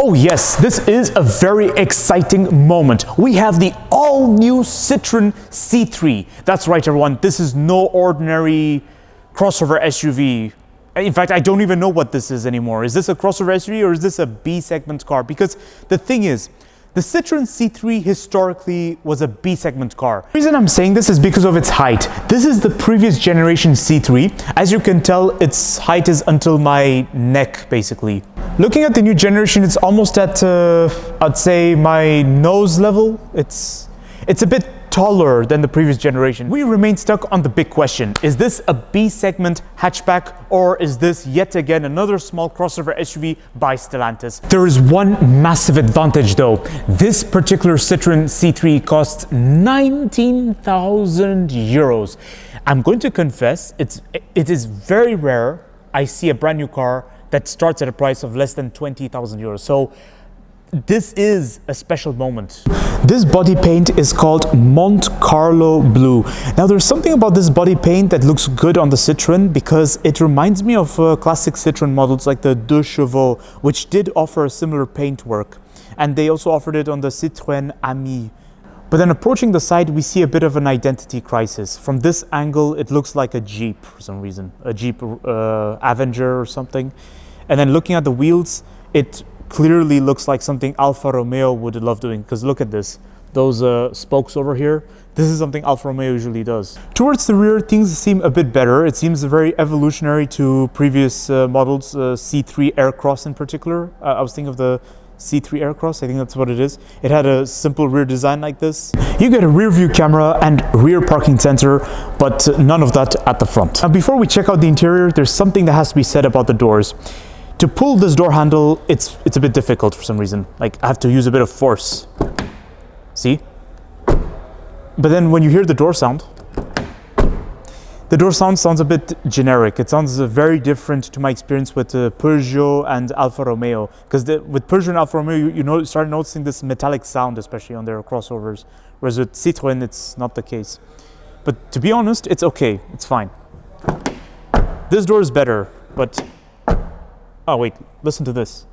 Oh yes, this is a very exciting moment. We have the all-new Citroen C3. That's right, everyone. This is no ordinary crossover SUV. In fact, I don't even know what this is anymore. Is this a crossover SUV or is this a B-segment car? Because the thing is, the Citroen C3 historically was a B-segment car. The reason I'm saying this is because of its height. This is the previous generation C3. As you can tell, its height is until my neck, basically. Looking at the new generation, it's almost at, I'd say, my nose level. It's a bit taller than the previous generation. We remain stuck on the big question. Is this a B-segment hatchback or is this yet again another small crossover SUV by Stellantis? There is one massive advantage though. This particular Citroen C3 costs 19,000 euros. I'm going to confess, it is very rare I see a brand new car that starts at a price of less than 20,000 euros. So this is a special moment. This body paint is called Monte Carlo Blue. Now there's something about this body paint that looks good on the Citroen because it reminds me of classic Citroen models like the Deux Chevaux, which did offer a similar paint work. And they also offered it on the Citroen Ami. But then approaching the side, we see a bit of an identity crisis. From this angle, it looks like a Jeep for some reason, a Jeep Avenger or something. And then looking at the wheels, it clearly looks like something Alfa Romeo would love doing, because look at this, those spokes over here. This is something Alfa Romeo usually does. Towards the rear, things seem a bit better. It seems very evolutionary to previous models, C3 aircross in particular. I was thinking of the C3 aircross, I think that's what it is. It had a simple rear design like this. You get a rear view camera and rear parking sensor, but none of that at the front. Now before we check out the interior, there's something that has to be said about the doors. To pull this door handle, it's a bit difficult for some reason. Like I have to use a bit of force. See? But then when you hear the door sound, sounds a bit generic. It sounds very different to my experience with Peugeot and Alfa Romeo. Because with Peugeot and Alfa Romeo, you start noticing this metallic sound, especially on their crossovers. Whereas with Citroen, it's not the case. But to be honest, it's okay. It's fine. This door is better, but oh wait, listen to this.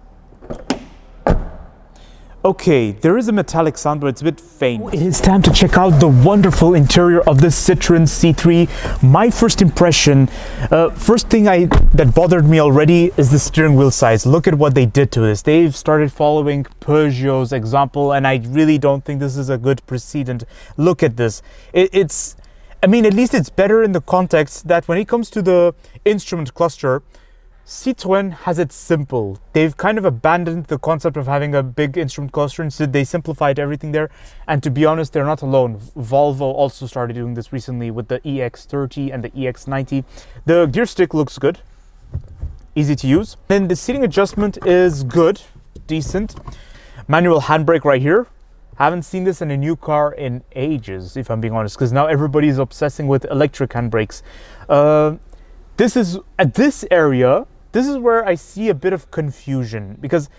Okay, there is a metallic sound, but it's a bit faint. It is time to check out the wonderful interior of this Citroen C3. My first impression, first thing that bothered me already is the steering wheel size. Look at what they did to this. They've started following Peugeot's example, and I really don't think this is a good precedent. Look at this. I mean, at least it's better in the context that when it comes to the instrument cluster, Citroen has it simple. They've kind of abandoned the concept of having a big instrument cluster. Instead, they simplified everything there. And to be honest, they're not alone. Volvo also started doing this recently with the EX30 and the EX90. The gear stick looks good, easy to use. Then the seating adjustment is good, decent. Manual handbrake right here. Haven't seen this in a new car in ages, if I'm being honest, because now everybody's obsessing with electric handbrakes. This is at this area. This is where I see a bit of confusion because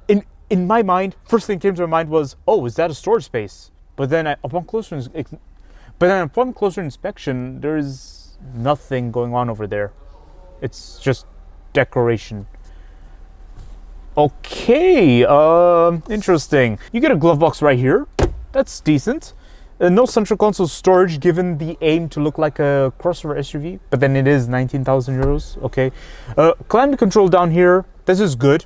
in my mind, first thing came to my mind was, oh, is that a storage space? But then upon closer inspection, there is nothing going on over there. It's just decoration. Okay, interesting. You get a glove box right here. That's decent. No central console storage given the aim to look like a crossover SUV, but then it is 19,000 euros, okay. Climate control down here, this is good.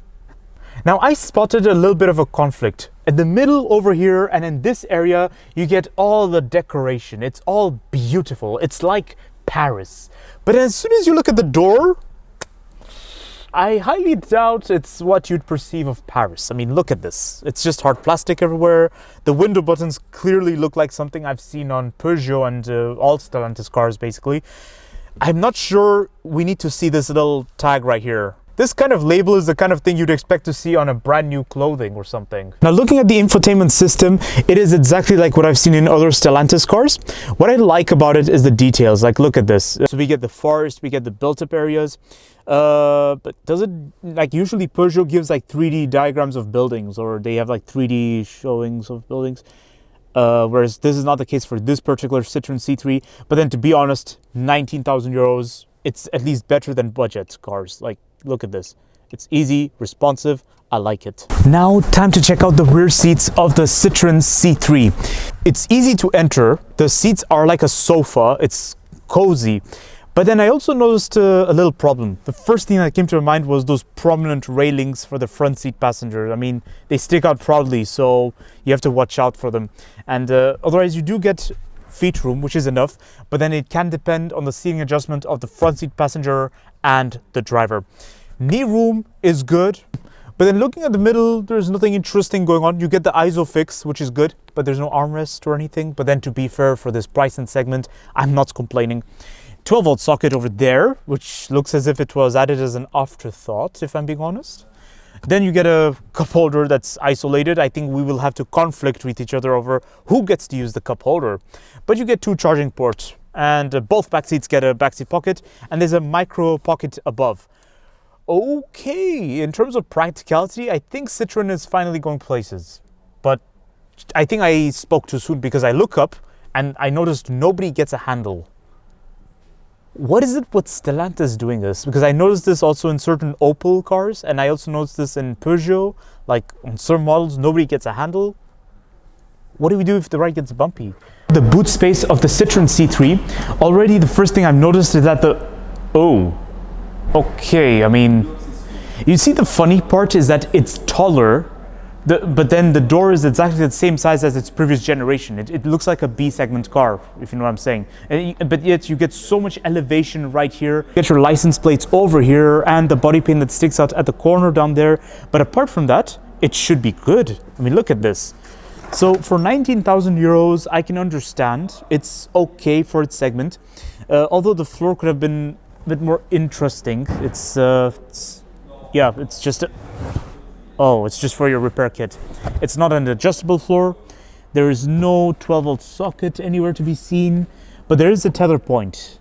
Now I spotted a little bit of a conflict. In the middle over here and in this area, you get all the decoration. It's all beautiful. It's like Paris. But as soon as you look at the door, I highly doubt it's what you'd perceive of Paris. I mean, look at this. It's just hard plastic everywhere. The window buttons clearly look like something I've seen on Peugeot and all Stellantis cars, basically. I'm not sure we need to see this little tag right here. This kind of label is the kind of thing you'd expect to see on a brand new clothing or something. Now looking at the infotainment system, it is exactly like what I've seen in other Stellantis cars. What I like about it is the details. Like look at this. So we get the forest, we get the built-up areas. But does it, like usually Peugeot gives like 3D diagrams of buildings, or they have like 3D showings of buildings. Whereas this is not the case for this particular Citroen C3. But then to be honest, 19,000 euros, it's at least better than budget cars. Like, look at this. It's easy, responsive. I like it. Now, time to check out the rear seats of the Citroen C3. It's easy to enter. The seats are like a sofa. It's cozy. But then I also noticed a little problem. The first thing that came to my mind was those prominent railings for the front seat passenger. I mean, they stick out proudly, so you have to watch out for them. And otherwise, you do get feet room, which is enough, but then it can depend on the seating adjustment of the front seat passenger and the driver. Knee room is good. But then looking at the middle, there's nothing interesting going on. You get the ISOFIX, which is good, but there's no armrest or anything. But then to be fair, for this price and segment, I'm not complaining. 12-volt socket over there, which looks as if it was added as an afterthought, if I'm being honest. Then you get a cup holder that's isolated. I think we will have to conflict with each other over who gets to use the cup holder. But you get 2 charging ports, and both back seats get a backseat pocket, and there's a micro pocket above. Okay, in terms of practicality, I think Citroen is finally going places. But I think I spoke too soon, because I look up and I noticed nobody gets a handle. What is it with Stellantis doing this? Because I noticed this also in certain Opel cars, and I also noticed this in Peugeot, like on certain models, nobody gets a handle. What do we do if the ride gets bumpy? The boot space of the Citroen C3, already the first thing I've noticed is that okay, I mean, you see the funny part is that it's taller, but then the door is exactly the same size as its previous generation. It looks like a B-segment car, if you know what I'm saying. But yet you get so much elevation right here. You get your license plates over here and the body paint that sticks out at the corner down there. But apart from that, it should be good. I mean, look at this. So for 19,000 euros, I can understand. It's okay for its segment. Although the floor could have been a bit more interesting. It's just it's just for your repair kit. It's not an adjustable floor. There is no 12-volt socket anywhere to be seen, but there is a tether point.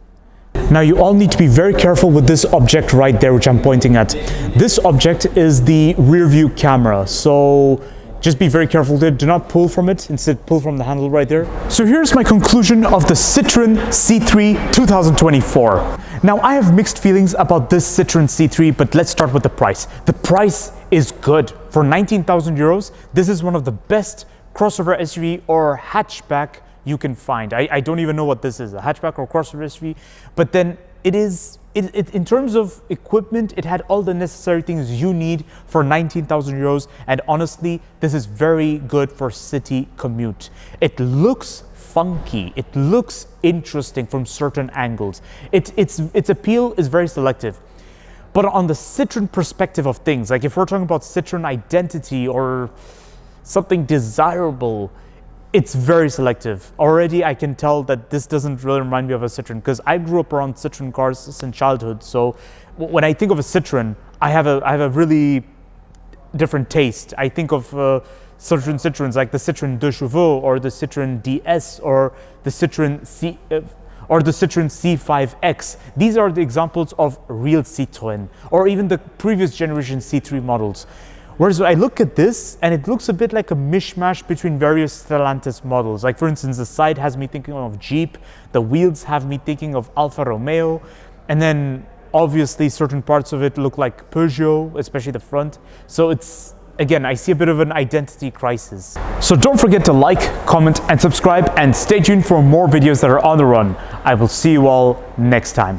Now you all need to be very careful with this object right there, which I'm pointing at. This object is the rear view camera, so just be very careful there. Do not pull from it, instead pull from the handle right there. So here's my conclusion of the Citroen C3 2024. Now I have mixed feelings about this Citroen C3, but let's start with the price. The price is good. For 19,000 euros, this is one of the best crossover SUV or hatchback you can find. I don't even know what this is, a hatchback or crossover SUV, but then in terms of equipment, it had all the necessary things you need for 19,000 euros. And honestly, this is very good for city commute. It looks funky. It looks interesting from certain angles. Its appeal is very selective. But on the Citroen perspective of things, like if we're talking about Citroen identity or something desirable, it's very selective. Already I can tell that this doesn't really remind me of a Citroen, because I grew up around Citroen cars since childhood. So when I think of a Citroen, I have a really different taste. I think of certain Citroens like the Citroen 2 Chevaux or the Citroen DS or the Citroen C5X. These are the examples of real Citroen, or even the previous generation C3 models. Whereas I look at this and it looks a bit like a mishmash between various Stellantis models. Like for instance, the side has me thinking of Jeep, the wheels have me thinking of Alfa Romeo, and then obviously certain parts of it look like Peugeot, especially the front. So it's, again, I see a bit of an identity crisis. So don't forget to like, comment, and subscribe, and stay tuned for more videos that are on the run. I will see you all next time.